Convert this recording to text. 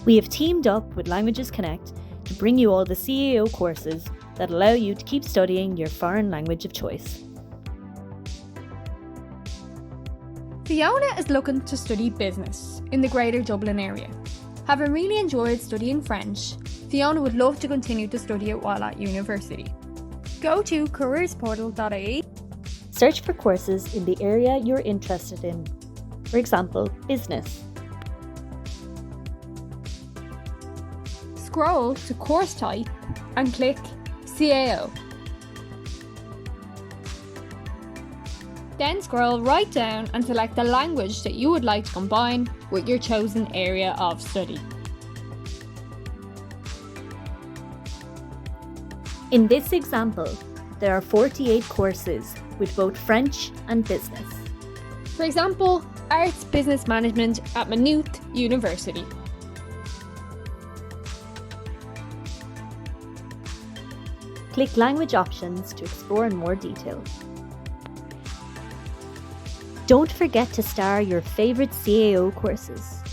We have teamed up with Languages Connect to bring you all the CAO courses that allow you to keep studying your foreign language of choice. Fiona is looking to study business in the Greater Dublin area. Having really enjoyed studying French, Fiona would love to continue to study it while at university. Go to careersportal.ie. Search for courses in the area you're interested in, for example, business. Scroll to course type and click CAO. Then scroll right down and select the language that you would like to combine with your chosen area of study. In this example, there are 48 courses with both French and business. For example, Arts Business Management at Maynooth University. Click Language Options to explore in more detail. Don't forget to star your favourite CAO courses.